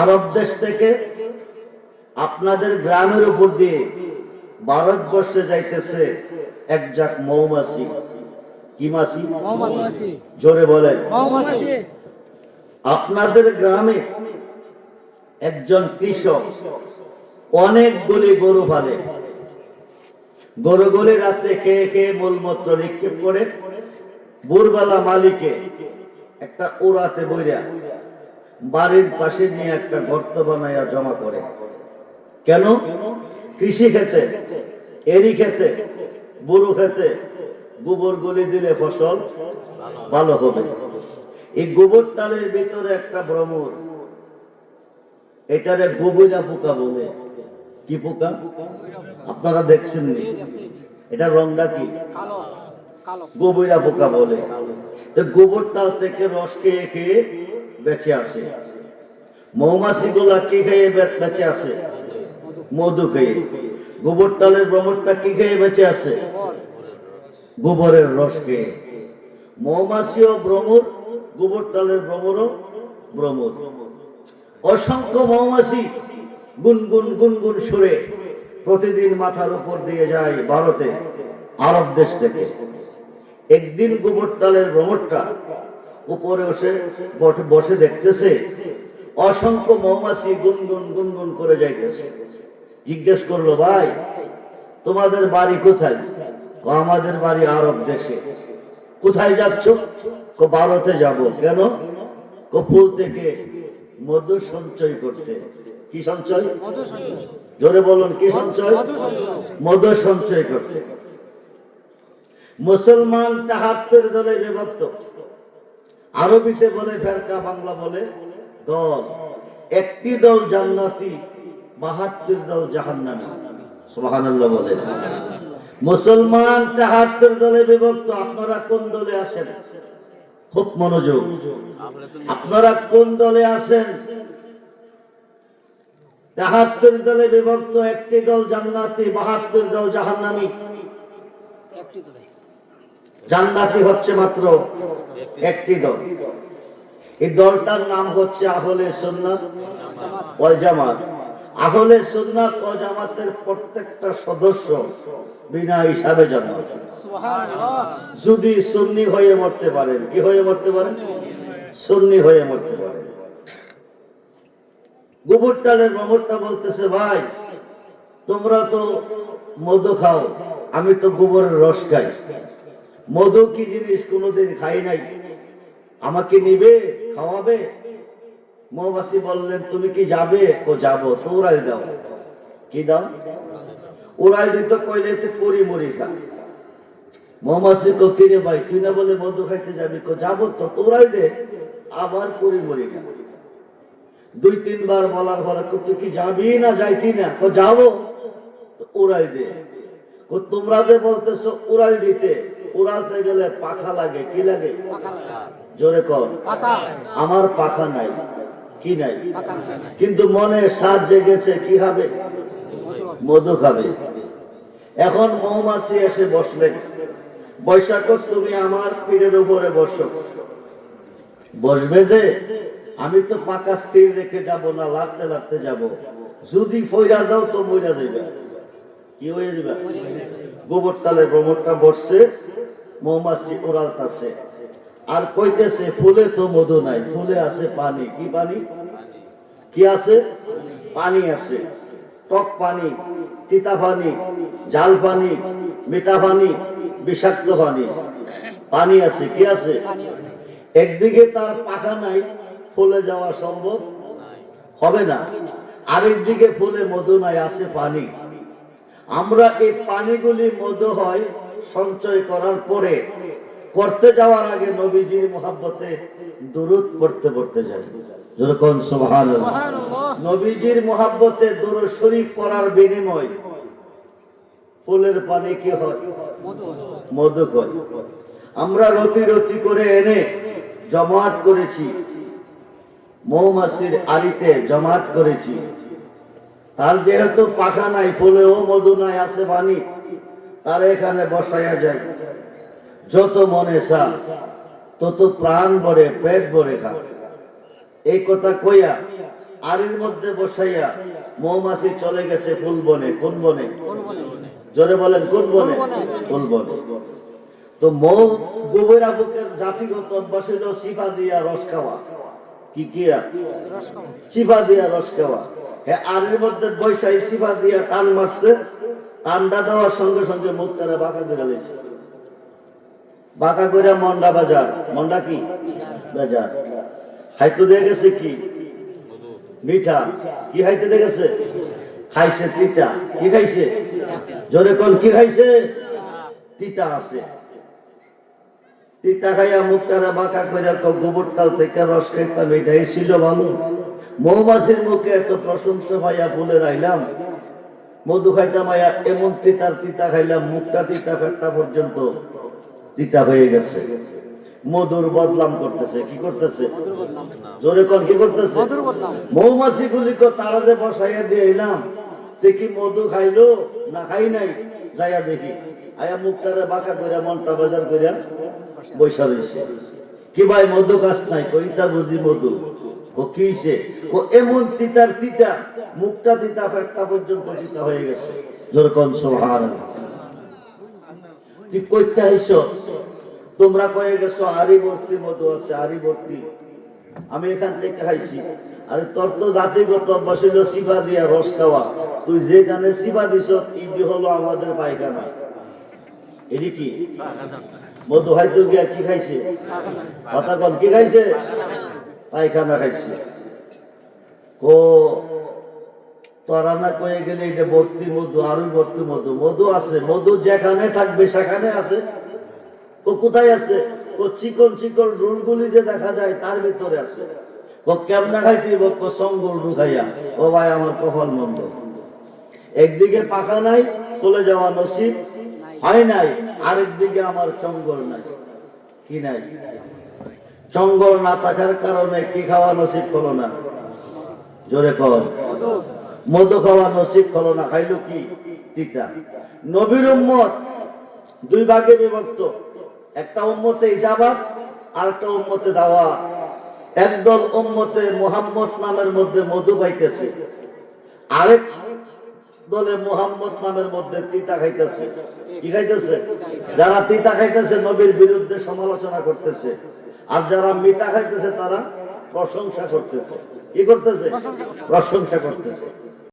আরব দেশ থেকে আপনাদের গ্রামের উপর দিয়ে ভারতবর্ষে যাইতেছে এক জাক মৌমাছি। কি মাছি? জোরে বলেন। আপনাদের গ্রামে একজন কৃষক অনেকগুলি গরু পালে। গরুগুলি রাতে খেয়ে খেয়ে মূলমূত্র নিক্ষেপ করে ভোরবেলা মালিকে একটা ওড়াতে বইরা বাড়ির পাশে নিয়ে একটা গর্ত বানাইয়া জমা করে। কেন? কৃষি খেতে, এরি খেতে, বুরু খেতে গোবর গলি দিলে ফসল ভালো হবে। এই গোবর টালের ভিতরে একটা ভ্রমর, এটারে গোবরা পোকা বলে। কি পোকা? আপনারা দেখছেন নি? এটা রংটা কি? গোবরা পোকা বলে। তো গোবর টাল থেকে রস খেয়ে খেয়ে বেঁচে আসে। মৌমাছি গুলা কি খেয়ে বেঁচে আসে? মধু খেয়ে। গোবর টালের ভ্রমরটা কি খেয়ে বেঁচে আছে? গোবরের রস খেয়ে। মৌমাছি ও ভ্রমর, গোবর টালের ভ্রমরও ভ্রমর। অসংখ্য মৌমাছি গুনগুন গুনগুন সুরে প্রতিদিন মাথার উপর দিয়ে যায় ভারতে, আরব দেশ থেকে। একদিন গোবর টালের ভ্রমরটা উপরে বসে দেখতেছে অসংখ্য মৌমাছি গুনগুন গুনগুন করে যাইতেছে। জিজ্ঞেস করলো, ভাই তোমাদের বাড়ি কোথায়? আমাদের বাড়ি আরব দেশে। কোথায় যাচ্ছ? ভারতে যাব। কেন? ফুল থেকে মধু সঞ্চয় করতে। কি সঞ্চয়? জোরে বলুন, কি সঞ্চয়? মধু সঞ্চয় করতে। মুসলমান ৭৩ দলে বিভক্ত। আরবিতে বলে ফেরকা, বাংলা বলে দল। একটি দল জান্নাতি, ৭২ দল জাহান্নামী। সুবহানাল্লাহ বলেন। মুসলমান ৭৩ দলে বিভক্ত। আপনারা কোন দলে আছেন? খুব মনোযোগ। আপনারা কোন দলে আছেন? ৭৩ দলে বিভক্ত। একটি দল জান্নাতি, ৭২ দল জাহান্নামী। জান্নাতি হচ্ছে মাত্র একটি দল। এই দলটার নাম হচ্ছে আহলে সুন্নাত ওয়াল জামাত। আহলে সুন্নাত ওয়াল জামাতের প্রত্যেকটা সদস্য বিনা হিসাবে জান্নাত। যদি সুন্নি হয়ে মরতে পারেন। কি হয়ে মরতে পারেন? সুন্নি হয়ে মরতে পারেন। গোবর টালের ভ্রমরটা বলতেছে, ভাই তোমরা তো মধু খাও, আমি তো গোবরের রস খাই। মধু কি জিনিস কোনোদিন খাই নাই, আমাকে নিবে, খাওয়াবে? মৌমাছি বললেন, তুমি কি যাবে? যাবো। তো উড়াই দাও। কি দাও? উড়াই দিত। কইলে পরি মরি খা। মৌমাছি কিরে ভাই, তুই না বলে মধু খাইতে যাবি? যাবো তো। উড়াই দে। আবার পরি মরি খা। ২-৩ বার বলার পরে, তুই কি যাবি না যাইতি না? যাবো। উড়াই দে। তোমরা যে বলতেছো উড়াই দিতে, উড়াতে গেলে পাখা লাগে। কি লাগে? জোরে কর। আমার পাখা নাই। কি নাই? কিন্তু মনে স্বাদ জেগেছে। কি খাবে? মধু খাবে। এখন মৌমাছি এসে বসলেন। বৈশাখ, তুমি আমার পীরের উপরে বসো। বসবে যে, আমি তো পাকা স্থির রেখে যাব না, লাড়তে লাড়তে যাব। যদি ফইরা যাও তো মইরা যাইবে। কি হয়ে যাবে? গোবর টালের ভ্রমরটা বসছে, মৌমাছি উড়ালতাছে আর কইতেছে, ফুলে তো মধু নাই, ফুলে আছে পানি। কি পানি? কি আছে? পানি আছে। টক পানি, তিতা পানি, জাল পানি, মিঠা পানি, বিষাক্ত পানি। পানি আছে। কি আছে? একদিকে তার পাখা নাই, ফুলে যাওয়া সম্ভব হবে না। আরেকদিকে ফুলে মধু নাই, আছে পানি। আমরা এই পানিগুলি মধু হয় সঞ্চয় করার পরে, করতে যাওয়ার আগে নবীজির মুহাব্বতে দুরূদ পড়তে পড়তে যাই। যেরকম সুবহানাল্লাহ। নবীজির মুহাব্বতে দুরূদ শরীফ পড়ার বিনিময় ফুলের পানি কি হয়? মধু হয়। আমরা রতি রতি করে এনে জমাট করেছি, মৌমাছির আড়িতে জমাট করেছি। তার যেহেতু পাখা নাই, ফুলেও মধু নাই, আছে পানি, তার এখানে বসাইয়া যায়। যত মনে চা তত প্রাণ ভরে পেট ভরে খা। এই কথা কইয়া আড়ির মধ্যে বসাইয়া মৌমাছি চলে গেছে ফুল বনে। কোন বনে? জোরে বলেন, কোন বনে? ফুল বনে। তো মৌ গোবর আবুকের জাতিগত অভ্যাস হইল সিফা দিয়া রস খাওয়া। কি কিয়া? সিফা দিয়া রস খাওয়া। হ্যাঁ, আড়ির মধ্যে বৈশাই সিফা দিয়া টান মারছে, টান্ডা দেওয়ার সঙ্গে সঙ্গে মুখ তারা বাঁকা করে লেছে। বাঁকা করে মন্ডা বাজার। মন্ডা কি? বাজার। খাইতে দিয়ে গেছে কি? মিঠা। কি খাইতে দিয়ে গেছে? খাইছে তিতা। কি খাইছে? জোরে কোন কি খাইছে? তিতা আছে। তিতা খাইয়া মুখটারা বাঁকা করে গোবর তাল থেকে রস খাইতাম, এটাই ছিল ভালো। মৌমাছির মুখে এত প্রশংসা পাইয়া বলে রাইলাম, মধু খাইতাম আয়া এমন তিতার তিতা খাইলাম, মুখটা তিতা ফেটটা পর্যন্ত তিতা হয়ে গেছে। মধুর বদনাম করতেছে। কি করতেছে? জোরে কোন কি করতেছে? মৌমাছি গুলিকে তারা যে বসাইয়া দিয়ে এলাম, দেখি মধু খাইলো না খাই নাই, যাইয়া দেখি আয়া মুখটারে বাঁকা করে মনটা বাজার করে বৈশা রয়েছে। কি ভাই মধু গাছ নাই? কইতা বুঝি মধু। ও কিছে? ও এমন তিতার তিতা, মুখটা তিতা পেটটা পর্যন্ত তিতা হয়ে গেছে। যেরকম সুবহানাল্লাহ। কি কইতে আইছো? তোমরা কয়ে গেছো আরি ভর্তি মধু আছে, আরি ভর্তি। আমি এখান থেকে খাইছি। আরে তোর তো জাতিগত অভ্যাস হইল সিফা দিয়া রস খাওয়া। তুই যেখানে সিফা দিছ, ইডি হলো আমাদের পায়খানা। এটি কি? মধু হয়তো গিয়া কি খাইছে? কথা কন কি খাইছে? পায়খানা খাইছে। ও তোরা না কয়ে গেলে এটা ভর্তি মধু, আরো ভর্তি মধু। মধু আছে, মধু যেখানে থাকবে সেখানে আছে। ও কোথায় আছে? ও চিকন চিকন রুলগুলি যে দেখা যায় তার ভিতরে আছে। ও কেমনা খাইতে? সঙ্গল ঢুকাইয়া। ও ভাই আমার কপাল মন্দ। একদিকে পাখা নাই, চলে যাওয়া নসিব হয় নাই, আরেকদিকে আমার চঙ্গল নাই। কি নাই? চঙ্গল না থাকার কারণে কি খাওয়া নসিব হলো না? জোরে কর। মধু খাওয়া নসিব হলো না। খাইলো কি? তিতা। নবীর উম্মত দুই ভাগে বিভক্ত। একটা উম্মতে ইজাবাত, আর একটা উম্মতে দাওয়াত। একদল উম্মতে মুহাম্মদ নামের মধ্যে মধু পাইতেছে, আরেক দলে মুহাম্মদ নামের মধ্যে তিতা খাইতেছে। কি খাইতেছে? যারা তিতা খাইতেছে নবীর বিরুদ্ধে সমালোচনা করতেছে, আর যারা মিঠা খাইতেছে তারা প্রশংসা করতেছে। কি করতেছে? প্রশংসা করতেছে।